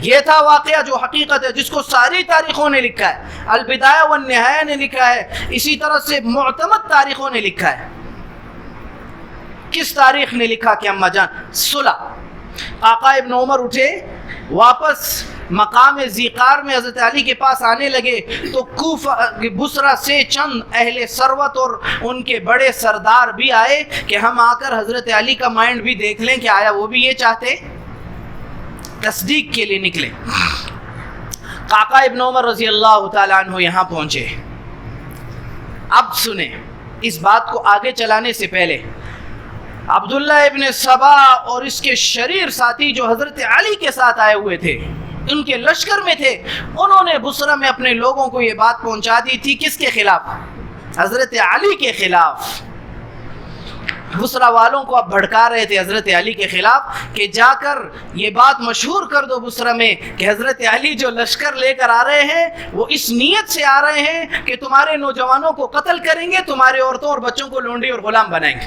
یہ تھا واقعہ جو حقیقت ہے، جس کو ساری تاریخوں نے لکھا ہے، البدایہ والنہایہ نے لکھا ہے، اسی طرح سے معتمد تاریخوں نے لکھا ہے۔ کس تاریخ نے لکھا کہ اما جان صلح؟ قعقاع ابن عمر اٹھے، واپس مقام ذیقار میں حضرت علی کے پاس آنے لگے تو بصرہ سے چند اہل ثروت اور ان کے بڑے سردار بھی آئے کہ ہم آ کر حضرت علی کا مائنڈ بھی دیکھ لیں کہ آیا وہ بھی یہ چاہتے، تصدیق کے لیے نکلے۔ قعقاع ابن عمر رضی اللہ تعالیٰ عنہ یہاں پہنچے۔ اب سنیں، اس بات کو آگے چلانے سے پہلے عبداللہ ابن سبا اور اس کے شریر ساتھی جو حضرت علی کے ساتھ آئے ہوئے تھے، ان کے لشکر میں تھے، انہوں نے بصرہ میں اپنے لوگوں کو یہ بات پہنچا دی تھی، کس کے خلاف؟ حضرت علی کے خلاف۔ بصرہ والوں کو اب بھڑکا رہے تھے حضرت علی کے خلاف کہ جا کر یہ بات مشہور کر دو بصرہ میں کہ حضرت علی جو لشکر لے کر آ رہے ہیں وہ اس نیت سے آ رہے ہیں کہ تمہارے نوجوانوں کو قتل کریں گے، تمہارے عورتوں اور بچوں کو لونڈی اور غلام بنائیں گے۔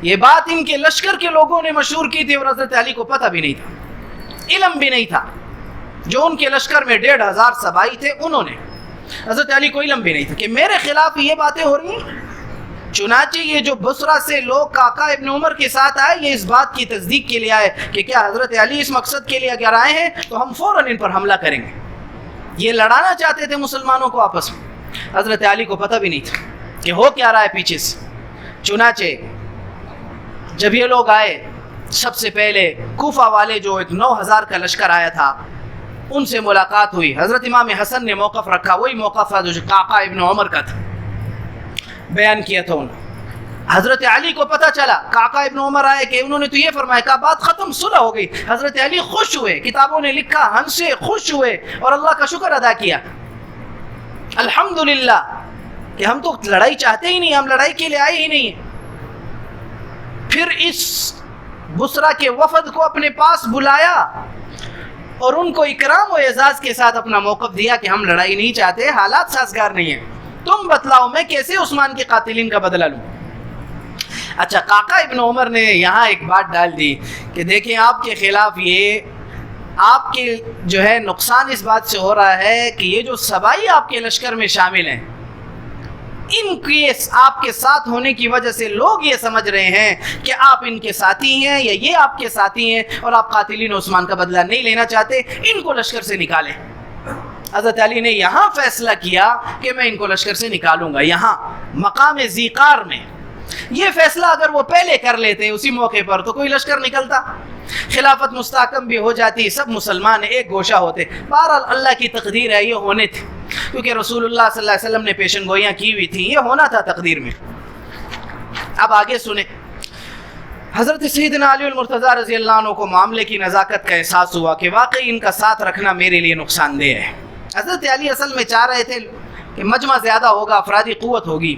یہ بات ان کے لشکر کے لوگوں نے مشہور کی تھی اور حضرت علی کو پتہ بھی نہیں تھا، علم بھی نہیں تھا۔ جو ان کے لشکر میں 1500 سبائی تھے، انہوں نے، حضرت علی کو علم بھی نہیں تھا کہ میرے خلاف یہ باتیں ہو رہی ہیں۔ چنانچہ یہ جو بصرہ سے لوگ قعقاع ابن عمر کے ساتھ آئے، یہ اس بات کی تصدیق کے لیے آئے کہ کیا حضرت علی اس مقصد کے لیے اگر آئے ہیں تو ہم فوراً ان پر حملہ کریں گے۔ یہ لڑانا چاہتے تھے مسلمانوں کو آپس میں، حضرت علی کو پتہ بھی نہیں تھا کہ ہو کیا رہا ہے پیچھے سے۔ چنانچہ جب یہ لوگ آئے، سب سے پہلے کوفہ والے جو ایک 9000 کا لشکر آیا تھا، ان سے ملاقات ہوئی۔ حضرت امام حسن نے موقف رکھا، وہی موقف تھا جو قعقاع ابن عمر کا تھا، بیان کیا تھا انہوں۔ حضرت علی کو پتہ چلا، قعقاع ابن عمر آئے کہ انہوں نے تو یہ فرمایا، کہا بات ختم، صلح ہو گئی۔ حضرت علی خوش ہوئے، کتابوں نے لکھا ہنسے، خوش ہوئے اور اللہ کا شکر ادا کیا، الحمدللہ کہ ہم تو لڑائی چاہتے ہی نہیں، ہم لڑائی کے لیے آئے ہی نہیں ہیں۔ پھر اس بصرہ کے وفد کو اپنے پاس بلایا اور ان کو اکرام و اعزاز کے ساتھ اپنا موقف دیا کہ ہم لڑائی نہیں چاہتے، حالات سازگار نہیں ہیں، تم بتلاؤ میں کیسے عثمان کے قاتلین کا بدلہ لوں۔ اچھا، قعقاع ابن عمر نے یہاں ایک بات ڈال دی کہ دیکھیں آپ کے خلاف یہ آپ کے جو ہے نقصان اس بات سے ہو رہا ہے کہ یہ جو سبائی آپ کے لشکر میں شامل ہیں، ان کے آپ کے ساتھ ہونے کی وجہ سے لوگ یہ سمجھ رہے ہیں کہ آپ ان کے ساتھی ہیں یا یہ آپ کے ساتھی ہیں اور آپ قاتلین عثمان کا بدلہ نہیں لینا چاہتے، ان کو لشکر سے نکالیں۔ حضرت علی نے یہاں فیصلہ کیا کہ میں ان کو لشکر سے نکالوں گا، یہاں مقام ذیقار میں۔ یہ فیصلہ اگر وہ پہلے کر لیتے اسی موقع پر تو کوئی لشکر نکلتا، خلافت مستحکم بھی ہو جاتی، سب مسلمان ایک گوشہ ہوتے۔ بہرحال اللہ کی تقدیر ہے، یہ ہونے تھے، کیونکہ رسول اللہ صلی اللہ علیہ وسلم نے پیشن گوئیاں کی ہوئی تھیں، یہ ہونا تھا تقدیر میں۔ اب آگے سنیں، حضرت سیدنا علی المرتضیٰ رضی اللہ عنہ کو معاملے کی نزاکت کا احساس ہوا کہ واقعی ان کا ساتھ رکھنا میرے لیے نقصان دہ ہے۔ حضرت علی اصل میں چاہ رہے تھے کہ مجمع زیادہ ہوگا، افرادی قوت ہوگی،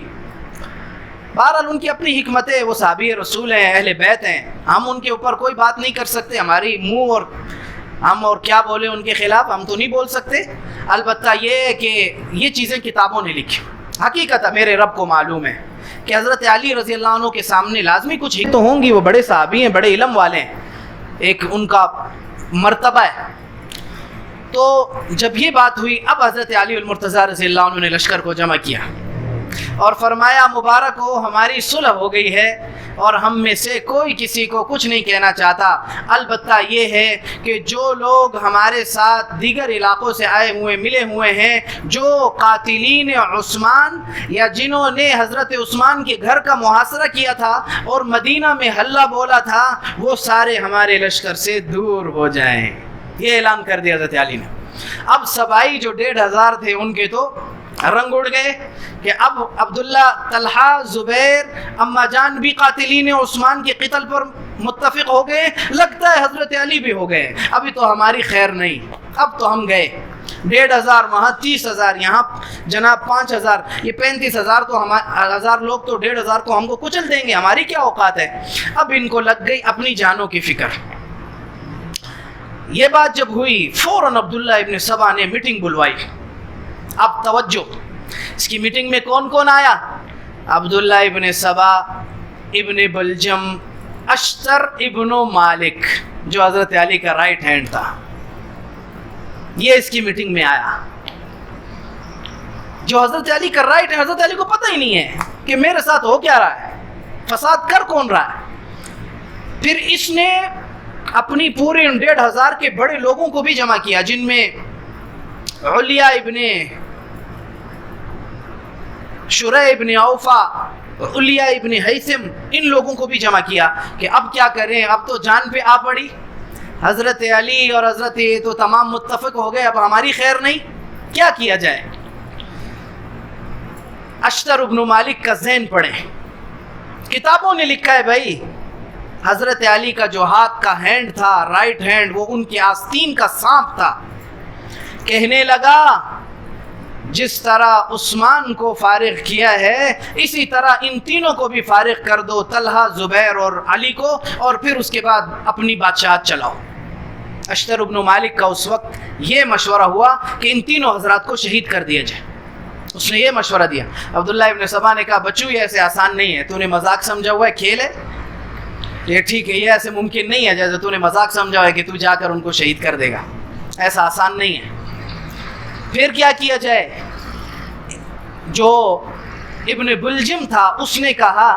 بہرحال ان کی اپنی حکمت ہے، وہ صحابی رسول ہیں، اہل بیت ہیں، ہم ان کے اوپر کوئی بات نہیں کر سکتے، ہماری منہ اور ہم اور کیا بولے ان کے خلاف، ہم تو نہیں بول سکتے، البتہ یہ ہے کہ یہ چیزیں کتابوں نے لکھی۔ حقیقت میرے رب کو معلوم ہے کہ حضرت علی رضی اللہ عنہ کے سامنے لازمی کچھ ہی تو ہوں گی، وہ بڑے صحابی ہیں، بڑے علم والے ہیں، ایک ان کا مرتبہ ہے۔ تو جب یہ بات ہوئی، اب حضرت علی المرتضیٰ رضی اللہ عنہ نے لشکر کو جمع کیا اور فرمایا مبارک ہو، ہماری صلح ہو گئی ہے اور ہم میں سے کوئی کسی کو کچھ نہیں کہنا چاہتا، البتہ یہ ہے کہ جو لوگ ہمارے ساتھ دیگر علاقوں سے آئے ہوئے ملے ہوئے ہیں، جو قاتلین عثمان یا جنہوں نے حضرت عثمان کے گھر کا محاصرہ کیا تھا اور مدینہ میں حلہ بولا تھا، وہ سارے ہمارے لشکر سے دور ہو جائیں۔ یہ اعلان کر دیا حضرت علی نے۔ اب سبائی جو 1500 تھے ان کے تو رنگ اڑ گئے کہ اب عبداللہ، طلحہ، زبیر، اما جان بھی قاتلین عثمان کے قتل پر متفق ہو گئے، لگتا ہے حضرت علی بھی ہو گئے، ابھی تو ہماری خیر نہیں، اب تو ہم گئے۔ 1500 وہاں، 30,000 یہاں، جناب 5000، یہ 35,000 تو ہزار لوگ تو 1500 کو ہم کو کچل دیں گے، ہماری کیا اوقات ہے۔ اب ان کو لگ گئی اپنی جانوں کی فکر۔ یہ بات جب ہوئی، فوراً عبداللہ ابن سبا نے میٹنگ بلوائی۔ اب توجہ، اس کی میٹنگ میں کون کون آیا؟ عبداللہ ابن سبا، ابن بلجم، اشتر ابن مالک جو حضرت علی کا رائٹ ہینڈ تھا، یہ اس کی میٹنگ میں آیا۔ جو حضرت علی کا رائٹ ہے، حضرت علی کو پتہ ہی نہیں ہے کہ میرے ساتھ ہو کیا رہا ہے، فساد کر کون رہا ہے۔ پھر اس نے اپنی پورے 1500 کے بڑے لوگوں کو بھی جمع کیا، جن میں علیہ ابن شریح ابن اوفا، علیہ ابن حیثم، ان لوگوں کو بھی جمع کیا کہ اب کیا کریں، اب تو جان پہ آ پڑی، حضرت علی اور حضرت یہ تو تمام متفق ہو گئے، اب ہماری خیر نہیں، کیا کیا جائے۔ اشتر ابن مالک کا ذہن پڑھیں، کتابوں نے لکھا ہے بھائی، حضرت علی کا جو ہاتھ کا ہینڈ تھا، رائٹ ہینڈ، وہ ان کے آستین کا سانپ تھا۔ کہنے لگا جس طرح عثمان کو فارغ کیا ہے، اسی طرح ان تینوں کو بھی فارغ کر دو، طلحہ، زبیر اور علی کو، اور پھر اس کے بعد اپنی بادشاہت چلاؤ۔ اشتر ابن مالک کا اس وقت یہ مشورہ ہوا کہ ان تینوں حضرات کو شہید کر دیا جائے، اس نے یہ مشورہ دیا۔ عبداللہ ابن سبا نے کہا بچو یہ ایسے آسان نہیں ہے، تو نے مذاق سمجھا ہوا ہے، کھیل ہے یہ، ٹھیک ہے، یہ ایسے ممکن نہیں ہے جیسے تو نے مذاق سمجھا ہوا ہے کہ تو جا کر ان کو شہید کر دے گا، ایسا آسان نہیں ہے۔ پھر کیا کیا جائے؟ جو ابن بلجم تھا اس نے کہا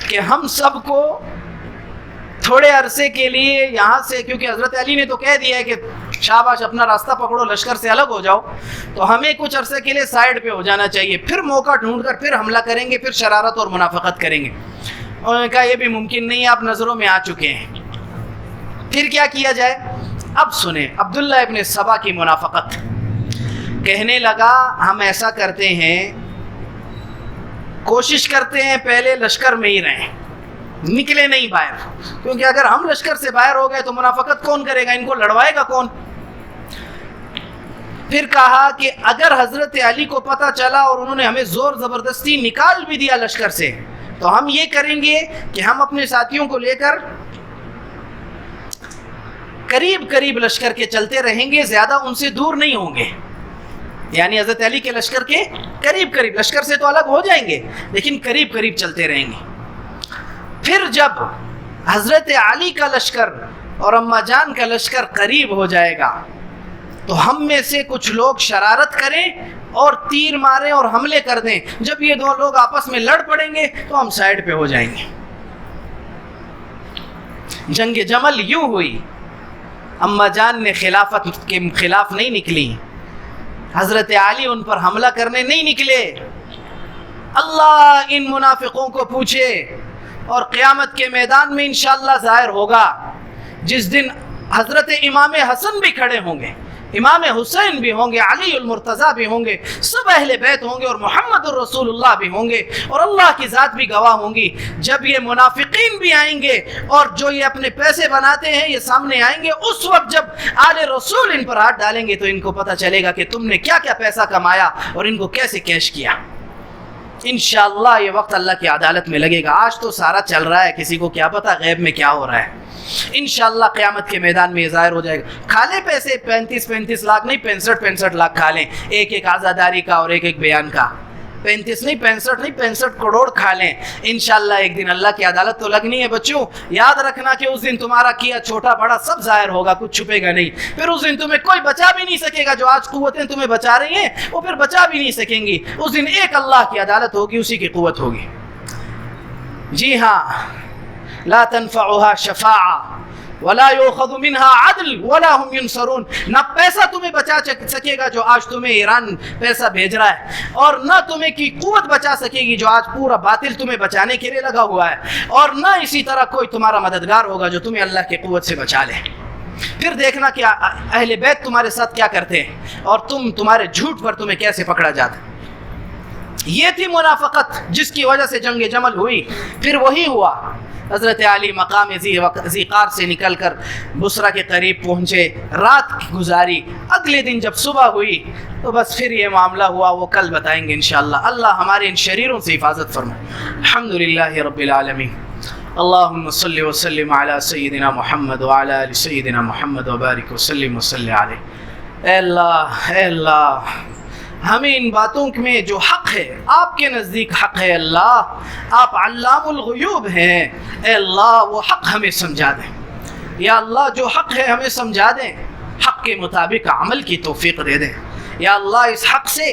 کہ ہم سب کو تھوڑے عرصے کے لیے یہاں سے، کیونکہ حضرت علی نے تو کہہ دیا ہے کہ شاباش اپنا راستہ پکڑو، لشکر سے الگ ہو جاؤ، تو ہمیں کچھ عرصے کے لیے سائیڈ پہ ہو جانا چاہیے، پھر موقع ڈھونڈ کر پھر حملہ کریں گے، پھر شرارت اور منافقت کریں گے۔ انہوں نے کہا یہ بھی ممکن نہیں ہے، آپ نظروں میں آ چکے ہیں، پھر کیا کیا جائے؟ اب سنیں عبداللہ ابن سبا کی منافقت۔ کہنے لگا ہم ایسا کرتے ہیں، کوشش کرتے ہیں پہلے لشکر میں ہی رہیں، نکلے نہیں باہر، کیونکہ اگر ہم لشکر سے باہر ہو گئے تو منافقت کون کرے گا، ان کو لڑوائے گا کون۔ پھر کہا کہ اگر حضرت علی کو پتہ چلا اور انہوں نے ہمیں زور زبردستی نکال بھی دیا لشکر سے، تو ہم یہ کریں گے کہ ہم اپنے ساتھیوں کو لے کر قریب قریب لشکر کے چلتے رہیں گے، زیادہ ان سے دور نہیں ہوں گے، یعنی حضرت علی کے لشکر کے قریب قریب، لشکر سے تو الگ ہو جائیں گے لیکن قریب قریب چلتے رہیں گے۔ پھر جب حضرت علی کا لشکر اور اما جان کا لشکر قریب ہو جائے گا تو ہم میں سے کچھ لوگ شرارت کریں اور تیر ماریں اور حملے کر دیں، جب یہ دو لوگ آپس میں لڑ پڑیں گے تو ہم سائیڈ پہ ہو جائیں گے۔ جنگ جمل یوں ہوئی، اما جان نے خلافت کے خلاف نہیں نکلی، حضرت علی ان پر حملہ کرنے نہیں نکلے۔ اللہ ان منافقوں کو پوچھے، اور قیامت کے میدان میں انشاءاللہ ظاہر ہوگا، جس دن حضرت امام حسن بھی کھڑے ہوں گے، امام حسین بھی ہوں گے، علی المرتضیٰ بھی ہوں گے، سب اہل بیت ہوں گے، اور محمد الرسول اللہ بھی ہوں گے، اور اللہ کی ذات بھی گواہ ہوں گی۔ جب یہ منافقین بھی آئیں گے اور جو یہ اپنے پیسے بناتے ہیں یہ سامنے آئیں گے، اس وقت جب آل رسول ان پر ہاتھ ڈالیں گے تو ان کو پتہ چلے گا کہ تم نے کیا کیا پیسہ کمایا اور ان کو کیسے کیش کیا۔ انشاءاللہ یہ وقت اللہ کی عدالت میں لگے گا. آج تو سارا چل رہا ہے, کسی کو کیا پتا غیب میں کیا ہو رہا ہے. انشاءاللہ قیامت کے میدان میں یہ ظاہر ہو جائے گا. کھا لیں پیسے 35 لاکھ نہیں 65 لاکھ کھا لیں, ایک عزاداری کا اور ایک بیان کا. 35 نہیں 65 کروڑ کھا لیں. انشاءاللہ ایک دن اللہ کی عدالت تو لگنی ہے بچوں. یاد رکھنا کہ اس دن تمہارا کیا چھوٹا بڑا سب ظاہر ہوگا, کچھ چھپے گا نہیں. پھر اس دن تمہیں کوئی بچا بھی نہیں سکے گا. جو آج قوتیں تمہیں بچا رہی ہیں وہ پھر بچا بھی نہیں سکیں گی. اس دن ایک اللہ کی عدالت ہوگی, اسی کی قوت ہوگی. جی ہاں, لا تنفعها شفاعہ ولا يؤخذ منها عدل ولا هم ينصرون. نہ پیسہ تمہیں بچا سکے گا جو آج تمہیں ایران پیسہ بھیج رہا ہے, اور نہ تمہیں کی قوت بچا سکے گی جو آج پورا باطل تمہیں بچانے کے لیے لگا ہوا ہے, اور نہ اسی طرح کوئی تمہارا مددگار ہوگا جو تمہیں اللہ کی قوت سے بچا لے. پھر دیکھنا کہ اہل بیت تمہارے ساتھ کیا کرتے ہیں اور تمہارے جھوٹ پر تمہیں کیسے پکڑا جاتا ہے. یہ تھی منافقت جس کی وجہ سے جنگ جمل ہوئی. پھر وہی ہوا, حضرت علی مقام ذیقار سے نکل کر بصرہ کے قریب پہنچے, رات گزاری. اگلے دن جب صبح ہوئی تو بس پھر یہ معاملہ ہوا, وہ کل بتائیں گے انشاءاللہ. اللہ ہمارے ان شریروں سے حفاظت فرمائے. الحمدللہ رب العالمین. اللہم صلی وسلم علی سیدنا محمد وعلی آل سیدنا محمد وبارک وسلم وصلی علیہ. اے اللہ, اے اللہ, ہمیں ان باتوں میں جو حق ہے آپ کے نزدیک حق ہے اللہ, آپ علام الغیوب ہیں. اے اللہ وہ حق ہمیں سمجھا دیں. یا اللہ جو حق ہے ہمیں سمجھا دیں, حق کے مطابق عمل کی توفیق دے دیں. یا اللہ اس حق سے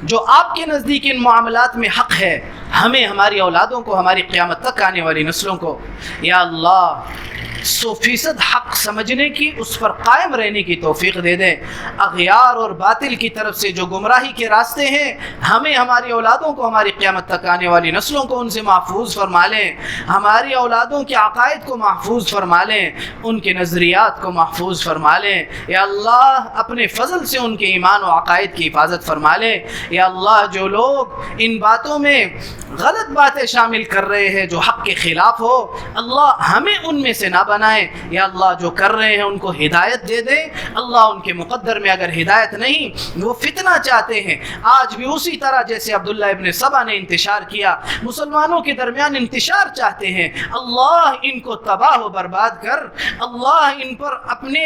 جو آپ کے نزدیک ان معاملات میں حق ہے, ہمیں ہماری اولادوں کو, ہماری قیامت تک آنے والی نسلوں کو یا اللہ 100% حق سمجھنے کی, اس پر قائم رہنے کی توفیق دے دیں. اغیار اور باطل کی طرف سے جو گمراہی کے راستے ہیں, ہمیں ہماری اولادوں کو, ہماری قیامت تک آنے والی نسلوں کو ان سے محفوظ فرما لیں. ہماری اولادوں کے عقائد کو محفوظ فرما لیں, ان کے نظریات کو محفوظ فرما لیں. یا اللہ اپنے فضل سے ان کے ایمان و عقائد کی حفاظت فرما لیں. یا اللہ جو لوگ ان باتوں میں غلط باتیں شامل کر رہے ہیں جو حق کے خلاف ہو, اللہ ہمیں ان میں سے نہ بنائیں. یا اللہ جو کر رہے ہیں ان کو ہدایت دے دیں. اللہ ان کے مقدر میں اگر ہدایت نہیں, وہ فتنہ چاہتے ہیں, آج بھی اسی طرح جیسے عبداللہ ابن سبا نے انتشار کیا, مسلمانوں کے درمیان انتشار چاہتے ہیں, اللہ ان کو تباہ و برباد کر. اللہ ان پر اپنے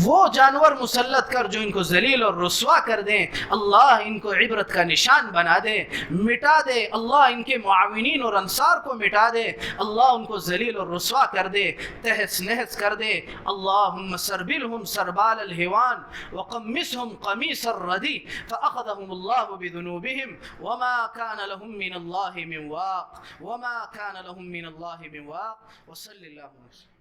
وہ جانور مسلط کر جو ان کو ذلیل اور رسوا کر دیں. اللہ ان کو عبرت کا نشان بنا دے, مٹا دے. اللہ ان کے معاونین اور انصار کو مٹا دے. اللہ ان کو ذلیل اور رسوا کر دے, تہس نہس کر دے. اللہم سربلہم سربال الہوان وقمسہم قمیص الردی فأخذہم اللہ بذنوبہم وما کان لہم من اللہ من واق وما کان لہم من اللہ من واق. وصلی اللہ علیہ وسلم.